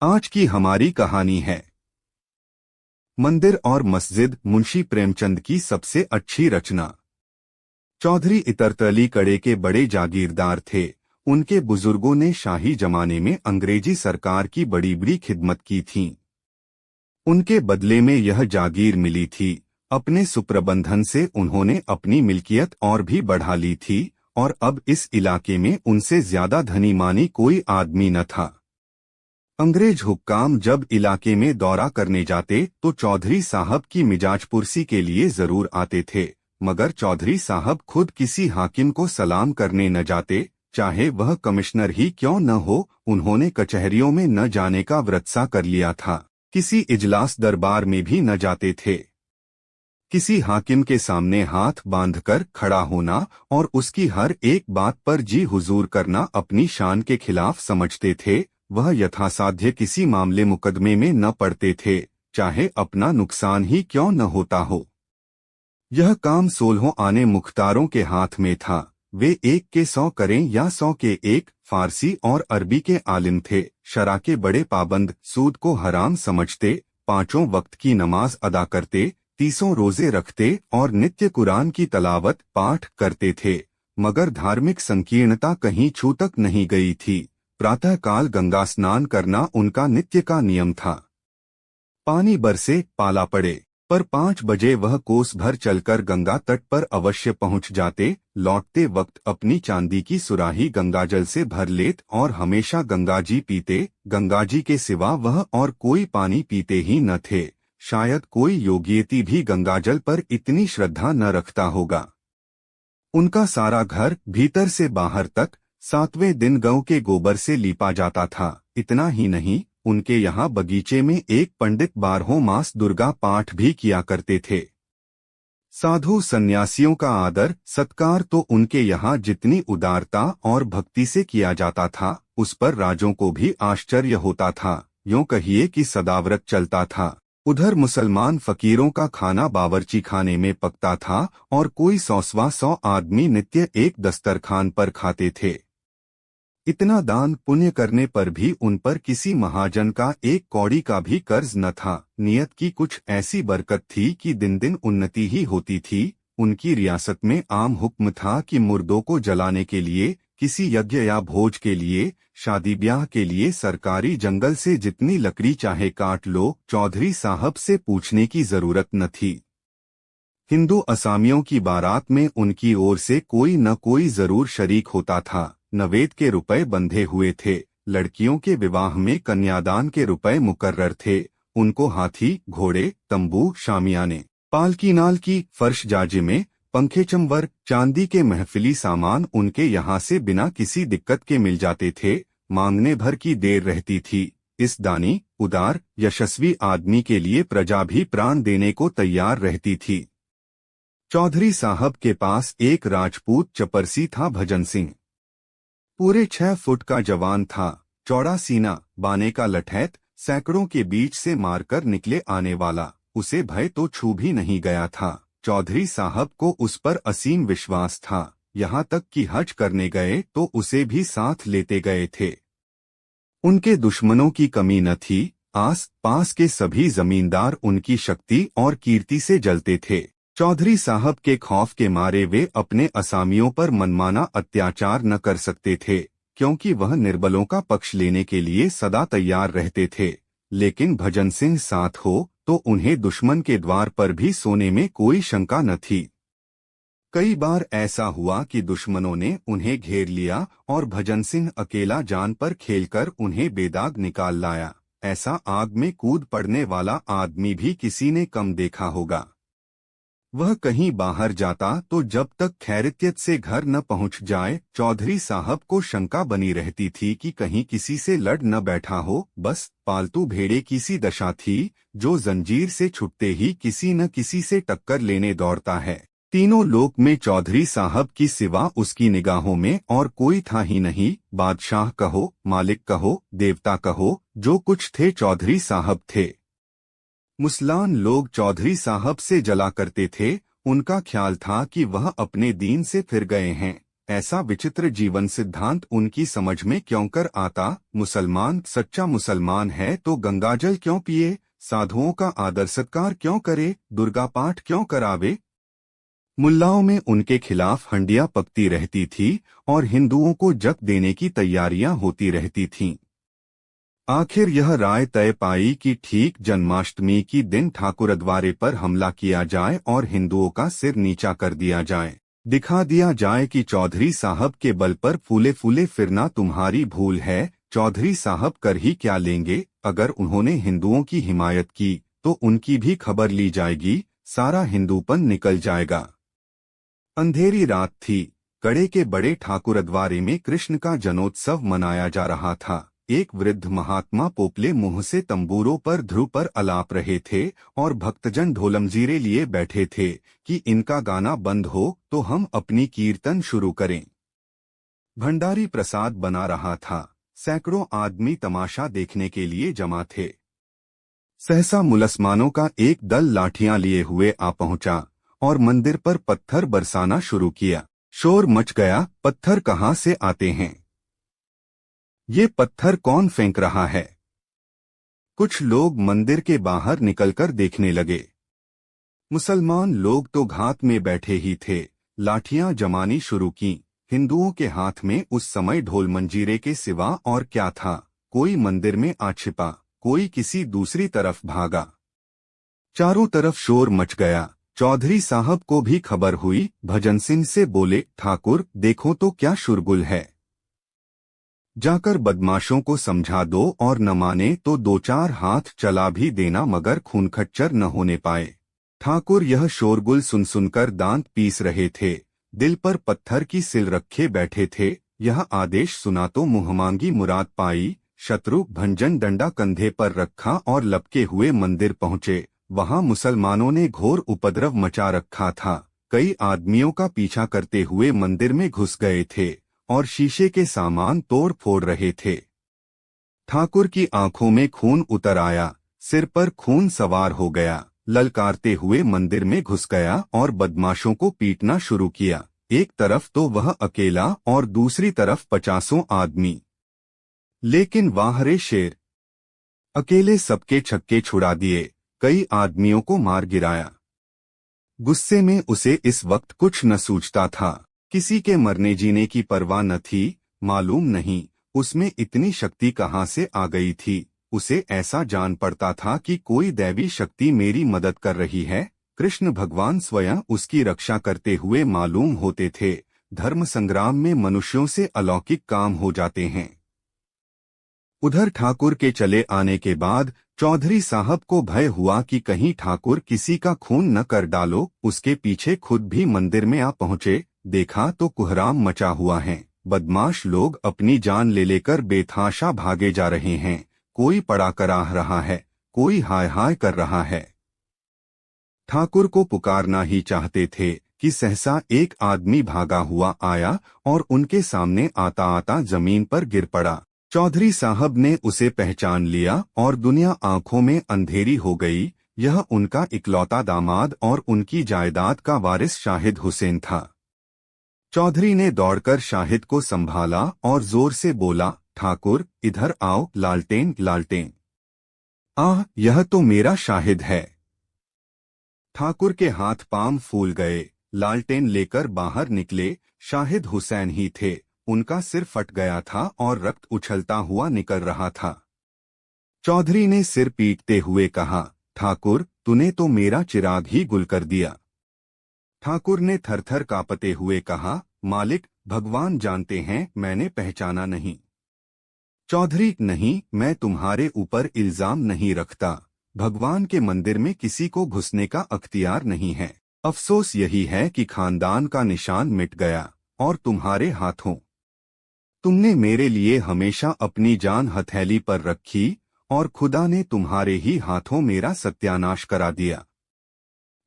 आज की हमारी कहानी है मंदिर और मस्जिद, मुंशी प्रेमचंद की सबसे अच्छी रचना। चौधरी इतरतली कड़े के बड़े जागीरदार थे। उनके बुजुर्गों ने शाही जमाने में अंग्रेजी सरकार की बड़ी बड़ी खिदमत की थी। उनके बदले में यह जागीर मिली थी। अपने सुप्रबंधन से उन्होंने अपनी मिल्कियत और भी बढ़ा ली थी और अब इस इलाके में उनसे ज्यादा धनी मानी कोई आदमी न था। अंग्रेज हुक्काम जब इलाके में दौरा करने जाते तो चौधरी साहब की मिजाजपुरसी के लिए जरूर आते थे, मगर चौधरी साहब खुद किसी हाकिम को सलाम करने न जाते, चाहे वह कमिश्नर ही क्यों न हो। उन्होंने कचहरियों में न जाने का व्रत सा कर लिया था। किसी इजलास दरबार में भी न जाते थे। किसी हाकिम के सामने हाथ बांधकर खड़ा होना और उसकी हर एक बात पर जी हुजूर करना अपनी शान के खिलाफ समझते थे। वह यथासाध्य किसी मामले मुकदमे में न पड़ते थे, चाहे अपना नुकसान ही क्यों न होता हो। यह काम 16 आने मुख्तारों के हाथ में था। वे 1 के 100 करें या 100 के 1। फारसी और अरबी के आलिम थे। शरा के बड़े पाबंद, सूद को हराम समझते, 5 वक्त की नमाज अदा करते, 30 रोजे रखते और नित्य कुरान की तलावत पाठ करते थे। मगर धार्मिक संकीर्णता कहीं छू तक नहीं गई थी। प्रातःकाल गंगा स्नान करना उनका नित्य का नियम था। पानी बरसे पाला पड़े, पर 5 बजे वह कोस भर चलकर गंगा तट पर अवश्य पहुंच जाते। लौटते वक्त अपनी चांदी की सुराही गंगाजल से भर लेत और हमेशा गंगाजी पीते। गंगाजी के सिवा वह और कोई पानी पीते ही न थे। शायद कोई योगियती भी गंगाजल पर इतनी श्रद्धा न रखता होगा। उनका सारा घर भीतर से बाहर तक 7वें दिन गौ के गोबर से लीपा जाता था। इतना ही नहीं, उनके यहाँ बगीचे में एक पंडित 12 मास दुर्गा पाठ भी किया करते थे। साधु सन्यासियों का आदर सत्कार तो उनके यहाँ जितनी उदारता और भक्ति से किया जाता था, उस पर राजों को भी आश्चर्य होता था। यूं कहिए कि सदाव्रत चलता था। उधर मुसलमान फकीरों का खाना बावर्ची खाने में पकता था और कोई 100 आदमी नित्य एक दस्तरखान पर खाते थे। इतना दान पुण्य करने पर भी उन पर किसी महाजन का 1 कौड़ी का भी कर्ज न था। नियत की कुछ ऐसी बरकत थी कि दिन दिन उन्नति ही होती थी। उनकी रियासत में आम हुक्म था कि मुर्दों को जलाने के लिए, किसी यज्ञ या भोज के लिए, शादी ब्याह के लिए सरकारी जंगल से जितनी लकड़ी चाहे काट लो, चौधरी साहब से पूछने की जरूरत न थी। हिंदू असामियों की बारात में उनकी ओर से कोई न कोई जरूर शरीक होता था। नवेद के रुपए बंधे हुए थे। लड़कियों के विवाह में कन्यादान के रुपए मुकर्रर थे। उनको हाथी, घोड़े, तंबू, शामियाने, पालकी नाल की, फर्श जाजिमे, पंखे चंवर, चांदी के महफिली सामान उनके यहाँ से बिना किसी दिक्कत के मिल जाते थे। मांगने भर की देर रहती थी। इस दानी, उदार, यशस्वी आदमी के लिए प्रजा भी प्राण देने को तैयार रहती थी। चौधरी साहब के पास एक राजपूत चपरसी था, भजन सिंह। पूरे 6 फुट का जवान था, चौड़ा सीना, बाने का लठैत, सैकड़ों के बीच से मारकर निकले आने वाला। उसे भय तो छू भी नहीं गया था। चौधरी साहब को उस पर असीम विश्वास था। यहाँ तक कि हज करने गए तो उसे भी साथ लेते गए थे। उनके दुश्मनों की कमी न थी। आस पास के सभी जमींदार उनकी शक्ति और कीर्ति से जलते थे। चौधरी साहब के खौफ के मारे वे अपने असामियों पर मनमाना अत्याचार न कर सकते थे, क्योंकि वह निर्बलों का पक्ष लेने के लिए सदा तैयार रहते थे। लेकिन भजन सिंह साथ हो तो उन्हें दुश्मन के द्वार पर भी सोने में कोई शंका न थी। कई बार ऐसा हुआ कि दुश्मनों ने उन्हें घेर लिया और भजन सिंह अकेला जान पर खेलकर उन्हें बेदाग निकाल लाया। ऐसा आग में कूद पड़ने वाला आदमी भी किसी ने कम देखा होगा। वह कहीं बाहर जाता तो जब तक खैरियत से घर न पहुंच जाए, चौधरी साहब को शंका बनी रहती थी कि कहीं किसी से लड़ न बैठा हो। बस पालतू भेड़े की सी दशा थी, जो जंजीर से छुटते ही किसी न किसी से टक्कर लेने दौड़ता है। तीनों लोक में चौधरी साहब की सिवा उसकी निगाहों में और कोई था ही नहीं। बादशाह कहो, मालिक कहो, देवता कहो, जो कुछ थे चौधरी साहब थे। मुसलान लोग चौधरी साहब से जला करते थे। उनका ख्याल था कि वह अपने दीन से फिर गए हैं। ऐसा विचित्र जीवन सिद्धांत उनकी समझ में क्यों कर आता? मुसलमान सच्चा मुसलमान है तो गंगाजल क्यों पिए, साधुओं का आदर सत्कार क्यों करे, दुर्गा पाठ क्यों करावे? मुल्लाओं में उनके खिलाफ हंडियां पकती रहती थी और हिंदुओं को जक देने की तैयारियां होती रहती थीं। आखिर यह राय तय पाई कि ठीक जन्माष्टमी की दिन ठाकुरद्वारे पर हमला किया जाए और हिंदुओं का सिर नीचा कर दिया जाए। दिखा दिया जाए कि चौधरी साहब के बल पर फूले फूले फिरना तुम्हारी भूल है। चौधरी साहब कर ही क्या लेंगे? अगर उन्होंने हिंदुओं की हिमायत की तो उनकी भी खबर ली जाएगी, सारा हिंदूपन निकल जाएगा। अंधेरी रात थी। कड़े के बड़े ठाकुरद्वारे में कृष्ण का जन्मोत्सव मनाया जा रहा था। एक वृद्ध महात्मा पोपले मुंह से तंबूरों पर ध्रुव पर अलाप रहे थे और भक्तजन ढोलमजीरे लिए बैठे थे कि इनका गाना बंद हो तो हम अपनी कीर्तन शुरू करें। भंडारी प्रसाद बना रहा था। सैकड़ों आदमी तमाशा देखने के लिए जमा थे। सहसा मुसलमानों का एक दल लाठियां लिए हुए आ पहुंचा और मंदिर पर पत्थर बरसाना शुरू किया। शोर मच गया, पत्थर कहां से आते हैं? ये पत्थर कौन फेंक रहा है? कुछ लोग मंदिर के बाहर निकलकर देखने लगे। मुसलमान लोग तो घात में बैठे ही थे। लाठियां जमानी शुरू की। हिंदुओं के हाथ में उस समय ढोल मंजीरे के सिवा और क्या था? कोई मंदिर में आ छिपा, कोई किसी दूसरी तरफ भागा। चारों तरफ शोर मच गया। चौधरी साहब को भी खबर हुई। भजन सिंह से बोले, ठाकुर देखो तो क्या शुरगुल है, जाकर बदमाशों को समझा दो और न माने तो दो चार हाथ चला भी देना मगर खून खच्चर न होने पाए। ठाकुर यह शोरगुल सुन सुनकर दांत पीस रहे थे, दिल पर पत्थर की सिल रखे बैठे थे। यह आदेश सुना तो मुहमांगी मुराद पाई। शत्रु भंजन डंडा कंधे पर रखा और लपके हुए मंदिर पहुंचे। वहां मुसलमानों ने घोर उपद्रव मचा रखा था। कई आदमियों का पीछा करते हुए मंदिर में घुस गए थे और शीशे के सामान तोड़ फोड़ रहे थे। ठाकुर की आंखों में खून उतर आया, सिर पर खून सवार हो गया। ललकारते हुए मंदिर में घुस गया और बदमाशों को पीटना शुरू किया। एक तरफ तो वह अकेला और दूसरी तरफ 50 आदमी। लेकिन वाह रे शेर, अकेले सबके छक्के छुड़ा दिए, कई आदमियों को मार गिराया। गुस्से में उसे इस वक्त कुछ न सूझता था। किसी के मरने जीने की परवाह न थी। मालूम नहीं उसमें इतनी शक्ति कहाँ से आ गई थी। उसे ऐसा जान पड़ता था कि कोई दैवी शक्ति मेरी मदद कर रही है। कृष्ण भगवान स्वयं उसकी रक्षा करते हुए मालूम होते थे। धर्म संग्राम में मनुष्यों से अलौकिक काम हो जाते हैं। उधर ठाकुर के चले आने के बाद चौधरी साहब को भय हुआ कि कहीं ठाकुर किसी का खून न कर डालो। उसके पीछे खुद भी मंदिर में आ पहुंचे। देखा तो कुहराम मचा हुआ है। बदमाश लोग अपनी जान ले लेकर बेतहाशा भागे जा रहे हैं। कोई पड़ा कराह रहा है, कोई हाय हाय कर रहा है। ठाकुर को पुकारना ही चाहते थे कि सहसा एक आदमी भागा हुआ आया और उनके सामने आता आता जमीन पर गिर पड़ा। चौधरी साहब ने उसे पहचान लिया और दुनिया आंखों में अंधेरी हो गई। यह उनका इकलौता दामाद और उनकी जायदाद का वारिस शाहिद हुसैन था। चौधरी ने दौड़कर शाहिद को संभाला और जोर से बोला, ठाकुर इधर आओ, लालटेन लालटेन। आह, यह तो मेरा शाहिद है। ठाकुर के हाथ पांव फूल गए। लालटेन लेकर बाहर निकले। शाहिद हुसैन ही थे। उनका सिर फट गया था और रक्त उछलता हुआ निकल रहा था। चौधरी ने सिर पीटते हुए कहा, ठाकुर तूने तो मेरा चिराग ही गुल कर दिया। ठाकुर ने थरथर कांपते हुए कहा, मालिक भगवान जानते हैं मैंने पहचाना नहीं। चौधरी, नहीं, मैं तुम्हारे ऊपर इल्जाम नहीं रखता। भगवान के मंदिर में किसी को घुसने का अख्तियार नहीं है। अफसोस यही है कि खानदान का निशान मिट गया और तुम्हारे हाथों। तुमने मेरे लिए हमेशा अपनी जान हथेली पर रखी और खुदा ने तुम्हारे ही हाथों मेरा सत्यानाश करा दिया।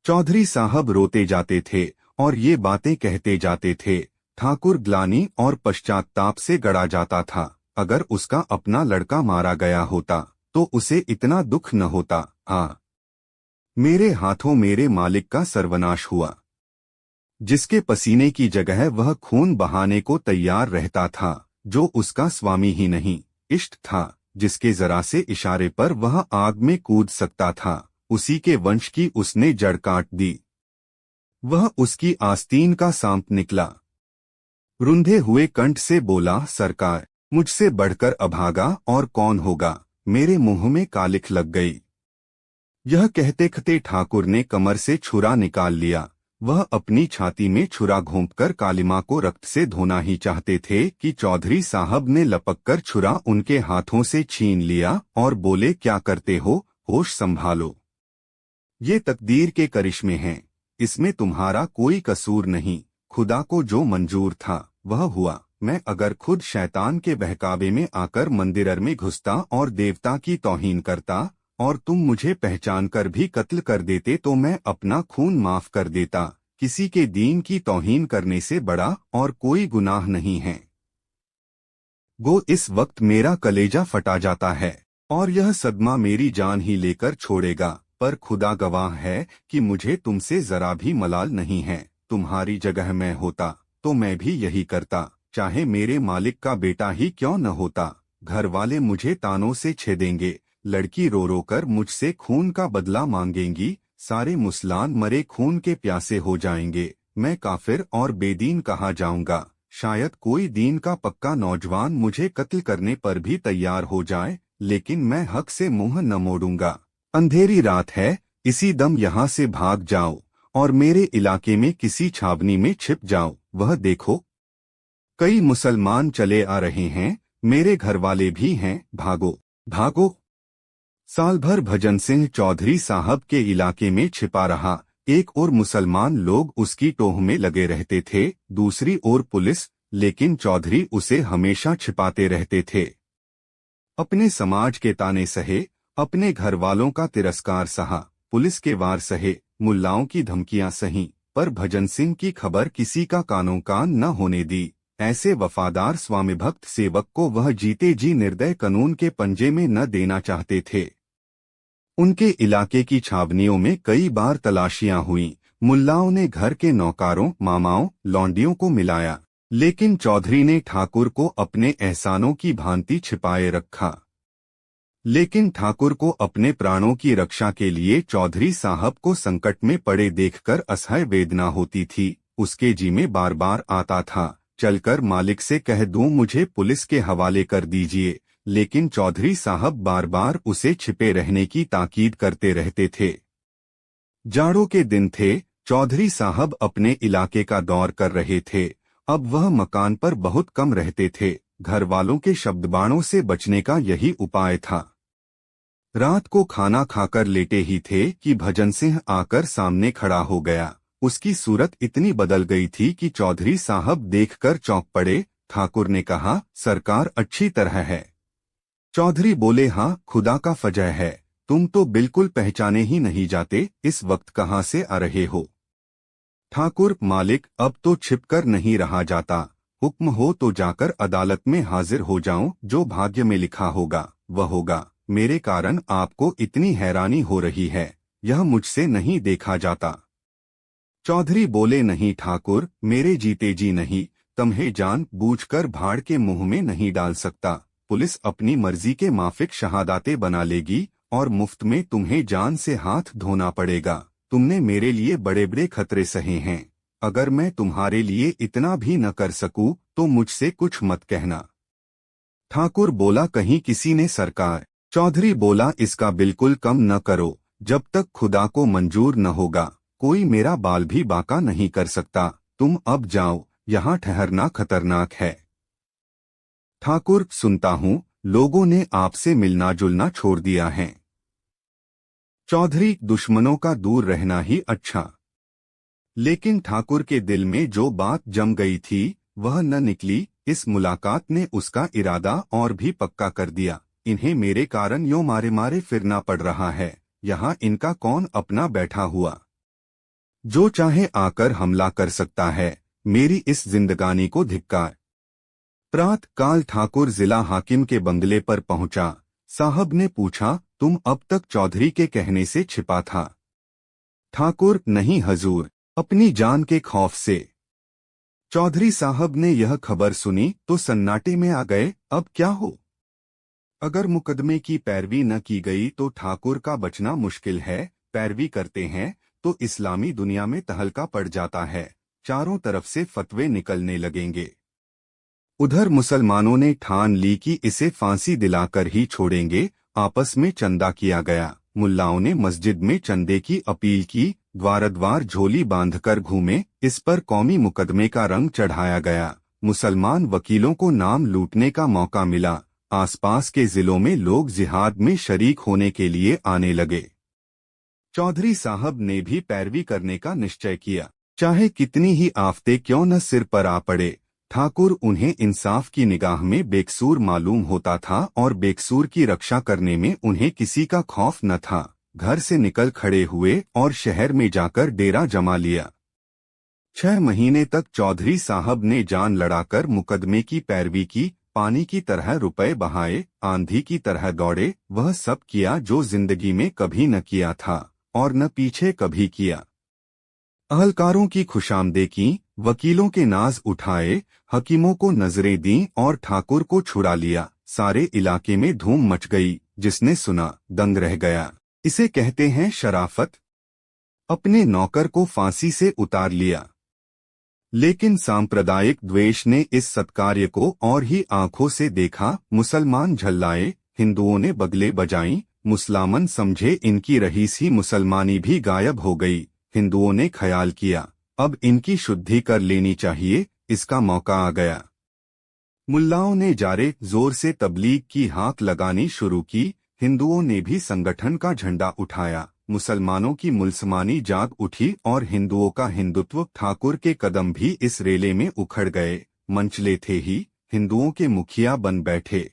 चौधरी साहब रोते जाते थे और ये बातें कहते जाते थे। ठाकुर ग्लानि और पश्चाताप से गड़ा जाता था। अगर उसका अपना लड़का मारा गया होता तो उसे इतना दुख न होता। हाँ, मेरे हाथों मेरे मालिक का सर्वनाश हुआ। जिसके पसीने की जगह वह खून बहाने को तैयार रहता था, जो उसका स्वामी ही नहीं, इष्ट था, जिसके जरा से इशारे पर वह आग में कूद सकता था, उसी के वंश की उसने जड़ काट दी। वह उसकी आस्तीन का सांप निकला। रुंधे हुए कंठ से बोला, सरकार, मुझसे बढ़कर अभागा और कौन होगा। मेरे मुंह में कालिख लग गई। यह कहते कहते ठाकुर ने कमर से छुरा निकाल लिया। वह अपनी छाती में छुरा घोंपकर कालिमा को रक्त से धोना ही चाहते थे कि चौधरी साहब ने लपककर छुरा उनके हाथों से छीन लिया और बोले, क्या करते हो, होश संभालो। ये तकदीर के करिश्मे हैं, इसमें तुम्हारा कोई कसूर नहीं। खुदा को जो मंजूर था वह हुआ। मैं अगर खुद शैतान के बहकावे में आकर मंदिर में घुसता और देवता की तौहीन करता और तुम मुझे पहचान कर भी कत्ल कर देते तो मैं अपना खून माफ कर देता। किसी के दीन की तौहीन करने से बड़ा और कोई गुनाह नहीं है। गो इस वक्त मेरा कलेजा फटा जाता है और यह सदमा मेरी जान ही लेकर छोड़ेगा, पर खुदा गवाह है कि मुझे तुमसे जरा भी मलाल नहीं है। तुम्हारी जगह मैं होता तो मैं भी यही करता, चाहे मेरे मालिक का बेटा ही क्यों न होता। घर वाले मुझे तानों से छेदेंगे, लड़की रो रो कर मुझसे खून का बदला मांगेंगी, सारे मुसलान मरे खून के प्यासे हो जाएंगे। मैं काफिर और बेदीन कहा जाऊंगा। शायद कोई दीन का पक्का नौजवान मुझे कत्ल करने पर भी तैयार हो जाए, लेकिन मैं हक से मुंह न मोड़ूंगा। अंधेरी रात है, इसी दम यहाँ से भाग जाओ और मेरे इलाके में किसी छावनी में छिप जाओ। वह देखो, कई मुसलमान चले आ रहे हैं, मेरे घरवाले भी हैं, भागो भागो। साल भर भजन सिंह चौधरी साहब के इलाके में छिपा रहा। एक ओर मुसलमान लोग उसकी टोह में लगे रहते थे, दूसरी ओर पुलिस, लेकिन चौधरी उसे हमेशा छिपाते रहते थे। अपने समाज के ताने सहे, अपने घर वालों का तिरस्कार सहा, पुलिस के वार सहे, मुल्लाओं की धमकियां सही, पर भजन सिंह की खबर किसी का कानों कान न होने दी। ऐसे वफादार स्वामीभक्त सेवक को वह जीते जी निर्दय कानून के पंजे में न देना चाहते थे। उनके इलाके की छावनियों में कई बार तलाशियां हुईं। मुल्लाओं ने घर के नौकारों, मामाओं, लौंडियों को मिलाया, लेकिन चौधरी ने ठाकुर को अपने एहसानों की भांति छिपाए रखा। लेकिन ठाकुर को अपने प्राणों की रक्षा के लिए चौधरी साहब को संकट में पड़े देखकर असह्य वेदना होती थी। उसके जी में बार बार आता था, चलकर मालिक से कह दूं मुझे पुलिस के हवाले कर दीजिए, लेकिन चौधरी साहब बार बार उसे छिपे रहने की ताकीद करते रहते थे। जाड़ों के दिन थे, चौधरी साहब अपने इलाके का दौर कर रहे थे। अब वह मकान पर बहुत कम रहते थे। घर वालों के शब्दबाणों से बचने का यही उपाय था। रात को खाना खाकर लेटे ही थे कि भजन सिंह आकर सामने खड़ा हो गया। उसकी सूरत इतनी बदल गई थी कि चौधरी साहब देखकर चौंक पड़े। ठाकुर ने कहा, सरकार अच्छी तरह है। चौधरी बोले, हाँ, खुदा का फजह है, तुम तो बिल्कुल पहचाने ही नहीं जाते। इस वक्त कहाँ से आ रहे हो। ठाकुर, मालिक, अब तो छिपकर नहीं रहा जाता। हुक्म हो तो जाकर अदालत में हाजिर हो जाऊं। जो भाग्य में लिखा होगा वह होगा। मेरे कारण आपको इतनी हैरानी हो रही है, यह मुझसे नहीं देखा जाता। चौधरी बोले, नहीं ठाकुर, मेरे जीते जी नहीं। तुम्हें जान बूझकर भाड़ के मुंह में नहीं डाल सकता। पुलिस अपनी मर्जी के माफिक शहादातें बना लेगी और मुफ्त में तुम्हें जान से हाथ धोना पड़ेगा। तुमने मेरे लिए बड़े बड़े खतरे सहे हैं। अगर मैं तुम्हारे लिए इतना भी न कर सकूं तो मुझसे कुछ मत कहना। ठाकुर बोला, कहीं किसी ने सरकार। चौधरी बोला, इसका बिल्कुल कम न करो। जब तक खुदा को मंजूर न होगा कोई मेरा बाल भी बांका नहीं कर सकता। तुम अब जाओ, यहाँ ठहरना खतरनाक है। ठाकुर, सुनता हूँ लोगों ने आपसे मिलना जुलना छोड़ दिया है। चौधरी, दुश्मनों का दूर रहना ही अच्छा। लेकिन ठाकुर के दिल में जो बात जम गई थी वह न निकली। इस मुलाकात ने उसका इरादा और भी पक्का कर दिया। इन्हें मेरे कारण यूं मारे मारे फिरना पड़ रहा है। यहाँ इनका कौन अपना बैठा हुआ, जो चाहे आकर हमला कर सकता है। मेरी इस जिंदगानी को धिक्कार। प्रात काल ठाकुर जिला हाकिम के बंगले पर पहुंचा। साहब ने पूछा, तुम अब तक चौधरी के कहने से छिपा था। ठाकुर, नहीं हजूर, अपनी जान के खौफ से। चौधरी साहब ने यह खबर सुनी तो सन्नाटे में आ गए, अब क्या हो? अगर मुकदमे की पैरवी न की गई तो ठाकुर का बचना मुश्किल है। पैरवी करते हैं तो इस्लामी दुनिया में तहलका पड़ जाता है। चारों तरफ से फतवे निकलने लगेंगे। उधर मुसलमानों ने ठान ली कि इसे फांसी दिलाकर ही छोड़ेंगे। आपस में चंदा किया गया। मुल्लाओं ने मस्जिद में चंदे की अपील की। द्वार झोली बांधकर घूमे। इस पर कौमी मुकदमे का रंग चढ़ाया गया। मुसलमान वकीलों को नाम लूटने का मौका मिला। आसपास के जिलों में लोग जिहाद में शरीक होने के लिए आने लगे। चौधरी साहब ने भी पैरवी करने का निश्चय किया। चाहे कितनी ही आफतें क्यों न सिर पर आ पड़े, ठाकुर उन्हें इंसाफ की निगाह में बेकसूर मालूम होता था और बेकसूर की रक्षा करने में उन्हें किसी का खौफ न था। घर से निकल खड़े हुए और शहर में जाकर डेरा जमा लिया। 6 महीने तक चौधरी साहब ने जान लड़ाकर मुकदमे की पैरवी की। पानी की तरह रुपए बहाए, आंधी की तरह दौड़े। वह सब किया जो जिंदगी में कभी न किया था और न पीछे कभी किया। अहलकारों की खुशामदें की, वकीलों के नाज उठाए, हकीमों को नजरें दी और ठाकुर को छुड़ा लिया। सारे इलाके में धूम मच गई। जिसने सुना दंग रह गया। इसे कहते हैं शराफत। अपने नौकर को फांसी से उतार लिया। लेकिन सांप्रदायिक द्वेष ने इस सत्कार्य को और ही आंखों से देखा। मुसलमान झल्लाए, हिंदुओं ने बगले बजाईं। मुसलमान समझे इनकी रहीसी मुसलमानी भी गायब हो गई। हिंदुओं ने ख्याल किया, अब इनकी शुद्धि कर लेनी चाहिए। इसका मौका आ गया। मुल्लाओं ने जारे जोर से तबलीग की हाक लगानी शुरू की। हिंदुओं ने भी संगठन का झंडा उठाया। मुसलमानों की मुसलमानी जाग उठी और हिंदुओं का हिंदुत्व। ठाकुर के कदम भी इस रेले में उखड़ गए। मंचले थे ही हिंदुओं के मुखिया बन बैठे।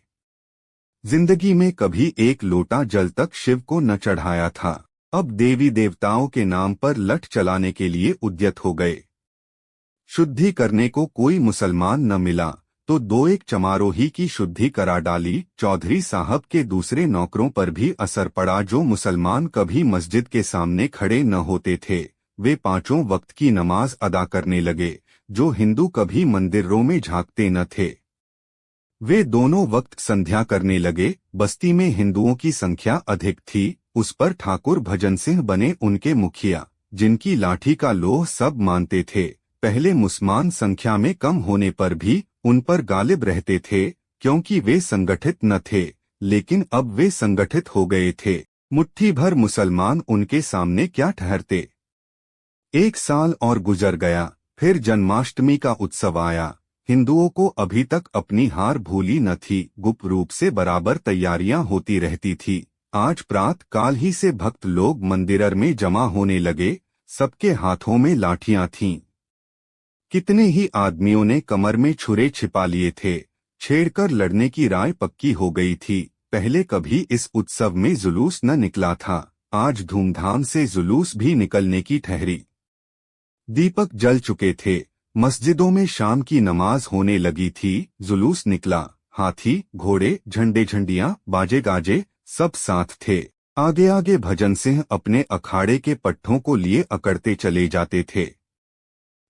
जिंदगी में कभी एक लोटा जल तक शिव को न चढ़ाया था। अब देवी देवताओं के नाम पर लठ चलाने के लिए उद्यत हो गए। शुद्धि करने को कोई मुसलमान न मिला तो 2-1 चमारोही की शुद्धि करा डाली। चौधरी साहब के दूसरे नौकरों पर भी असर पड़ा। जो मुसलमान कभी मस्जिद के सामने खड़े न होते थे, वे 5 वक्त की नमाज अदा करने लगे। जो हिंदू कभी मंदिरों में झांकते न थे, वे दोनों वक्त संध्या करने लगे। बस्ती में हिंदुओं की संख्या अधिक थी। उस पर ठाकुर भजन सिंह बने उनके मुखिया, जिनकी लाठी का लोह सब मानते थे। पहले मुसलमान संख्या में कम होने पर भी उन पर गालिब रहते थे, क्योंकि वे संगठित न थे। लेकिन अब वे संगठित हो गए थे। मुट्ठी भर मुसलमान उनके सामने क्या ठहरते। 1 साल और गुजर गया। फिर जन्माष्टमी का उत्सव आया। हिंदुओं को अभी तक अपनी हार भूली न थी। गुप्त रूप से बराबर तैयारियां होती रहती थी। आज प्रात काल ही से भक्त लोग मंदिर में जमा होने लगे। सबके हाथों में लाठियां थीं। कितने ही आदमियों ने कमर में छुरे छिपा लिए थे। छेड़कर लड़ने की राय पक्की हो गई थी। पहले कभी इस उत्सव में जुलूस न निकला था। आज धूमधाम से जुलूस भी निकलने की ठहरी। दीपक जल चुके थे। मस्जिदों में शाम की नमाज होने लगी थी। जुलूस निकला। हाथी, घोड़े, झंडे झंडियां, बाजे गाजे सब साथ थे। आगे आगे भजन सिंह अपने अखाड़े के पट्टों को लिए अकड़ते चले जाते थे।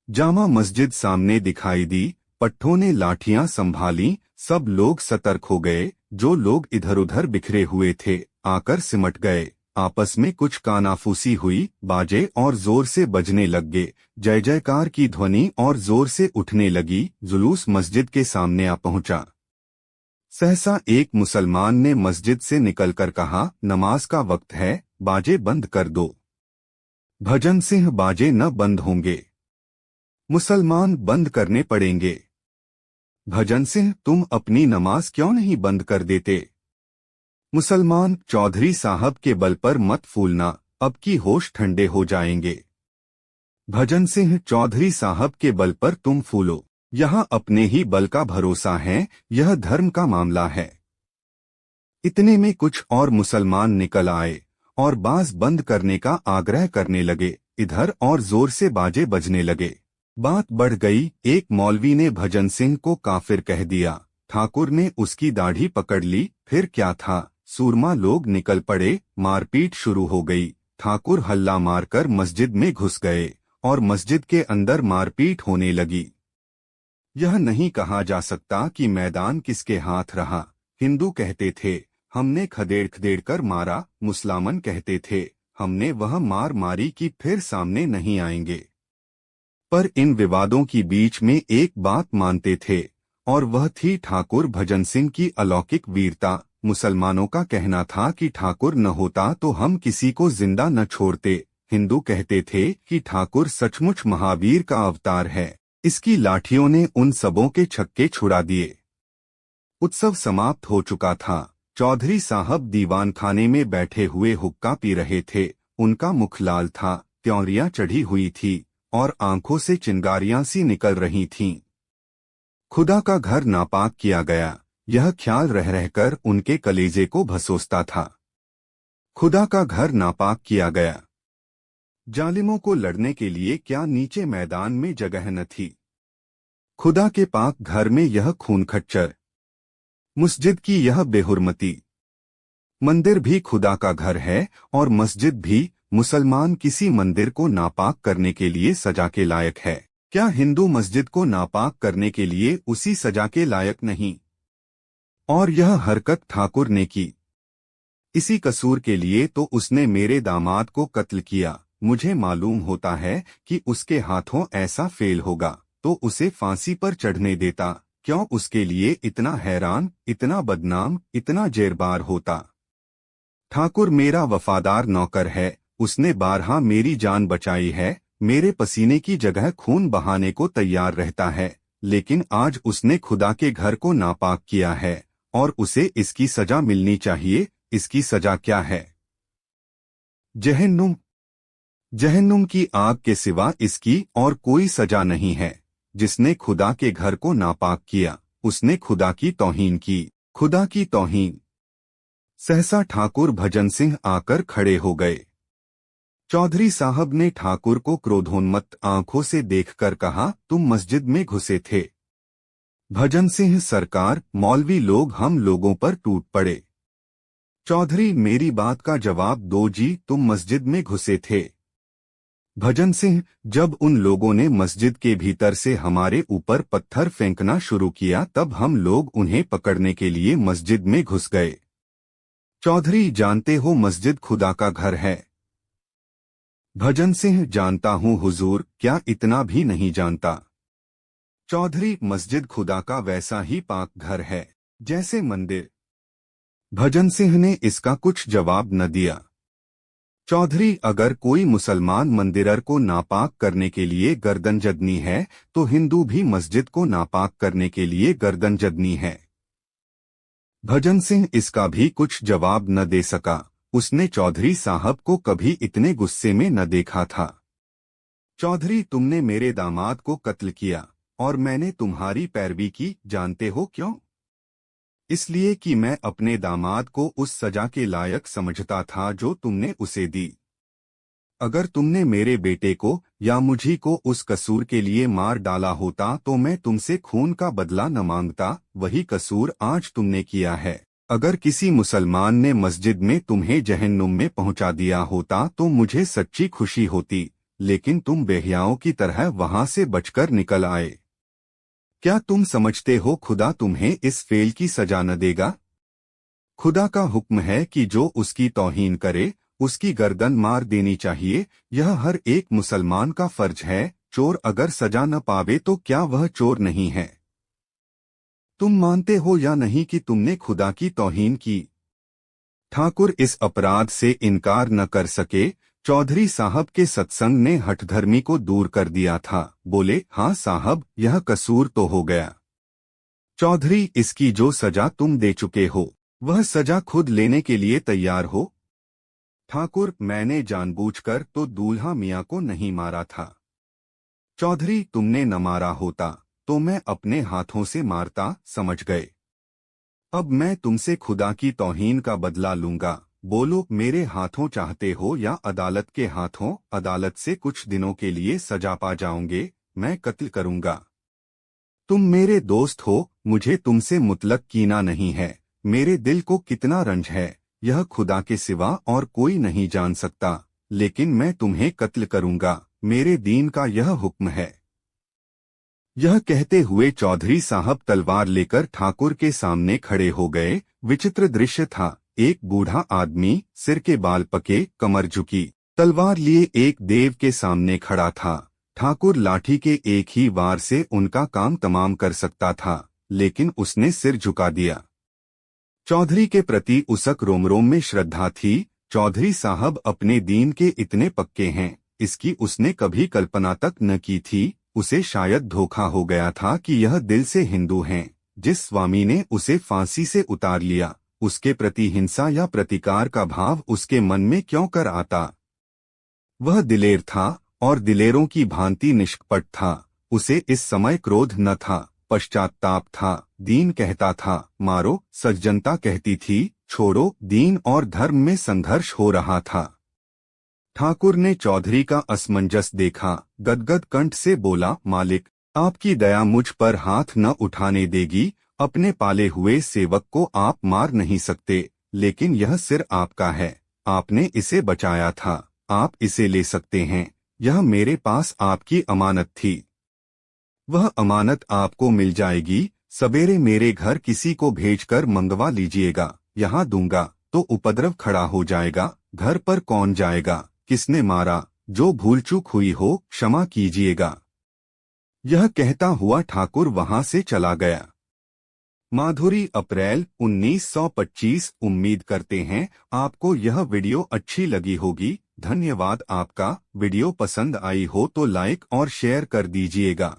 जामा मस्जिद सामने दिखाई दी। पट्टों ने लाठियां संभाली। सब लोग सतर्क हो गए। जो लोग इधर उधर बिखरे हुए थे, आकर सिमट गए। आपस में कुछ कानाफूसी हुई। बाजे और जोर से बजने लग गए। जय जयकार की ध्वनि और जोर से उठने लगी। जुलूस मस्जिद के सामने आ पहुंचा। सहसा एक मुसलमान ने मस्जिद से निकलकर कहा, नमाज का वक्त है, बाजे बंद कर दो। भजन सिंह, बाजे न बंद होंगे, मुसलमान बंद करने पड़ेंगे। भजन सिंह, तुम अपनी नमाज क्यों नहीं बंद कर देते? मुसलमान, चौधरी साहब के बल पर मत फूलना, अब की होश ठंडे हो जाएंगे। भजन सिंह, चौधरी साहब के बल पर तुम फूलो, यहाँ अपने ही बल का भरोसा है, यह धर्म का मामला है। इतने में कुछ और मुसलमान निकल आए और बाज बंद करने का आग्रह करने लगे। इधर और जोर से बाजे बजने लगे। बात बढ़ गई। एक मौलवी ने भजन सिंह को काफिर कह दिया। ठाकुर ने उसकी दाढ़ी पकड़ ली। फिर क्या था, सूरमा लोग निकल पड़े। मारपीट शुरू हो गई। ठाकुर हल्ला मारकर मस्जिद में घुस गए और मस्जिद के अंदर मारपीट होने लगी। यह नहीं कहा जा सकता कि मैदान किसके हाथ रहा। हिंदू कहते थे हमने खदेड़ खदेड़ कर मारा, मुसलमान कहते थे हमने वह मार मारी कि फिर सामने नहीं आएंगे। पर इन विवादों की बीच में एक बात मानते थे, और वह थी ठाकुर भजन सिंह की अलौकिक वीरता। मुसलमानों का कहना था कि ठाकुर न होता तो हम किसी को जिंदा न छोड़ते। हिंदू कहते थे कि ठाकुर सचमुच महावीर का अवतार है। इसकी लाठियों ने उन सबों के छक्के छुड़ा दिए। उत्सव समाप्त हो चुका था। चौधरी साहब दीवान खाने में बैठे हुए हुक्का पी रहे थे। उनका मुख लाल था, त्योरियां चढ़ी हुई थी और आंखों से चिंगारियां सी निकल रही थीं। खुदा का घर नापाक किया गया, यह ख्याल रह रहकर उनके कलेजे को भसोसता था। खुदा का घर नापाक किया गया। जालिमों को लड़ने के लिए क्या नीचे मैदान में जगह न थी? खुदा के पाक घर में यह खून खच्चर, मस्जिद की यह बेहुरमती। मंदिर भी खुदा का घर है और मस्जिद भी। मुसलमान किसी मंदिर को नापाक करने के लिए सजा के लायक है, क्या हिंदू मस्जिद को नापाक करने के लिए उसी सजा के लायक नहीं? और यह हरकत ठाकुर ने की। इसी कसूर के लिए तो उसने मेरे दामाद को कत्ल किया। मुझे मालूम होता है कि उसके हाथों ऐसा फेल होगा तो उसे फांसी पर चढ़ने देता। क्यों उसके लिए इतना हैरान, इतना बदनाम, इतना जेरबार होता? ठाकुर मेरा वफादार नौकर है, उसने बारहा मेरी जान बचाई है, मेरे पसीने की जगह खून बहाने को तैयार रहता है। लेकिन आज उसने खुदा के घर को नापाक किया है और उसे इसकी सजा मिलनी चाहिए। इसकी सजा क्या है? जहन्नुम। जहन्नुम की आग के सिवा इसकी और कोई सजा नहीं है। जिसने खुदा के घर को नापाक किया उसने खुदा की तौहीन की। खुदा की तौहीन। सहसा ठाकुर भजन सिंह आकर खड़े हो गए। चौधरी साहब ने ठाकुर को क्रोधोन्मत्त आंखों से देखकर कहा, तुम मस्जिद में घुसे थे? भजन सिंह सरकार, मौलवी लोग हम लोगों पर टूट पड़े। चौधरी मेरी बात का जवाब दो जी, तुम मस्जिद में घुसे थे? भजन सिंह, जब उन लोगों ने मस्जिद के भीतर से हमारे ऊपर पत्थर फेंकना शुरू किया तब हम लोग उन्हें पकड़ने के लिए मस्जिद में घुस गए। चौधरी जानते हो मस्जिद खुदा का घर है। भजन सिंह जानता हूँ हुजूर, क्या इतना भी नहीं जानता? चौधरी मस्जिद खुदा का वैसा ही पाक घर है जैसे मंदिर। भजन सिंह ने इसका कुछ जवाब न दिया। चौधरी, अगर कोई मुसलमान मंदिर को नापाक करने के लिए गर्दन जदनी है तो हिंदू भी मस्जिद को नापाक करने के लिए गर्दन जदनी है। भजन सिंह इसका भी कुछ जवाब न दे सका। उसने चौधरी साहब को कभी इतने गुस्से में न देखा था। चौधरी, तुमने मेरे दामाद को कत्ल किया और मैंने तुम्हारी पैरवी की, जानते हो क्यों? इसलिए कि मैं अपने दामाद को उस सजा के लायक समझता था जो तुमने उसे दी। अगर तुमने मेरे बेटे को या मुझी को उस कसूर के लिए मार डाला होता तो मैं तुमसे खून का बदला न मांगता। वही कसूर आज तुमने किया है। अगर किसी मुसलमान ने मस्जिद में तुम्हें जहन्नुम में पहुंचा दिया होता तो मुझे सच्ची खुशी होती, लेकिन तुम बेहयाओं की तरह वहां से बचकर निकल आए। क्या तुम समझते हो खुदा तुम्हें इस फेल की सजा न देगा? खुदा का हुक्म है कि जो उसकी तौहीन करे उसकी गर्दन मार देनी चाहिए। यह हर एक मुसलमान का फर्ज है। चोर अगर सजा न पावे तो क्या वह चोर नहीं है? तुम मानते हो या नहीं कि तुमने खुदा की तौहीन की? ठाकुर इस अपराध से इनकार न कर सके। चौधरी साहब के सत्संग ने हठधर्मी को दूर कर दिया था। बोले, हाँ साहब, यह कसूर तो हो गया। चौधरी, इसकी जो सजा तुम दे चुके हो वह सजा खुद लेने के लिए तैयार हो? ठाकुर, मैंने जानबूझकर तो दूल्हा मियाँ को नहीं मारा था। चौधरी, तुमने न मारा होता तो मैं अपने हाथों से मारता, समझ गए? अब मैं तुमसे खुदा की तौहीन का बदला लूंगा। बोलो, मेरे हाथों चाहते हो या अदालत के हाथों? अदालत से कुछ दिनों के लिए सजा पा जाओगे, मैं कत्ल करूंगा। तुम मेरे दोस्त हो, मुझे तुमसे मुतलक कीना नहीं है। मेरे दिल को कितना रंज है यह खुदा के सिवा और कोई नहीं जान सकता। लेकिन मैं तुम्हें कत्ल करूंगा। मेरे दीन का यह हुक्म है। यह कहते हुए चौधरी साहब तलवार लेकर ठाकुर के सामने खड़े हो गए। विचित्र दृश्य था। एक बूढ़ा आदमी, सिर के बाल पके, कमर झुकी, तलवार लिए एक देव के सामने खड़ा था। ठाकुर लाठी के एक ही वार से उनका काम तमाम कर सकता था, लेकिन उसने सिर झुका दिया। चौधरी के प्रति उसक रोम रोम में श्रद्धा थी। चौधरी साहब अपने दीन के इतने पक्के हैं, इसकी उसने कभी कल्पना तक न की थी। उसे शायद धोखा हो गया था कि यह दिल से हिंदू हैं। जिस स्वामी ने उसे फांसी से उतार लिया, उसके प्रति हिंसा या प्रतिकार का भाव उसके मन में क्यों कर आता? वह दिलेर था और दिलेरों की भांति निष्कपट था। उसे इस समय क्रोध न था, पश्चाताप था। दीन कहता था मारो, सज्जनता कहती थी छोड़ो। दीन और धर्म में संघर्ष हो रहा था। ठाकुर ने चौधरी का असमंजस देखा, गदगद कंठ से बोला, मालिक, आपकी दया मुझ पर हाथ न उठाने देगी। अपने पाले हुए सेवक को आप मार नहीं सकते, लेकिन यह सिर आपका है। आपने इसे बचाया था, आप इसे ले सकते हैं। यह मेरे पास आपकी अमानत थी। वह अमानत आपको मिल जाएगी। सवेरे मेरे घर किसी को भेजकर मंगवा लीजिएगा। यहाँ दूंगा तो उपद्रव खड़ा हो जाएगा। घर पर कौन जाएगा? किसने मारा? जो भूल चूक हुई हो क्षमा कीजिएगा। यह कहता हुआ ठाकुर वहां से चला गया। माधुरी, अप्रैल 1925। उम्मीद करते हैं आपको यह वीडियो अच्छी लगी होगी। धन्यवाद आपका। वीडियो पसंद आई हो तो लाइक और शेयर कर दीजिएगा।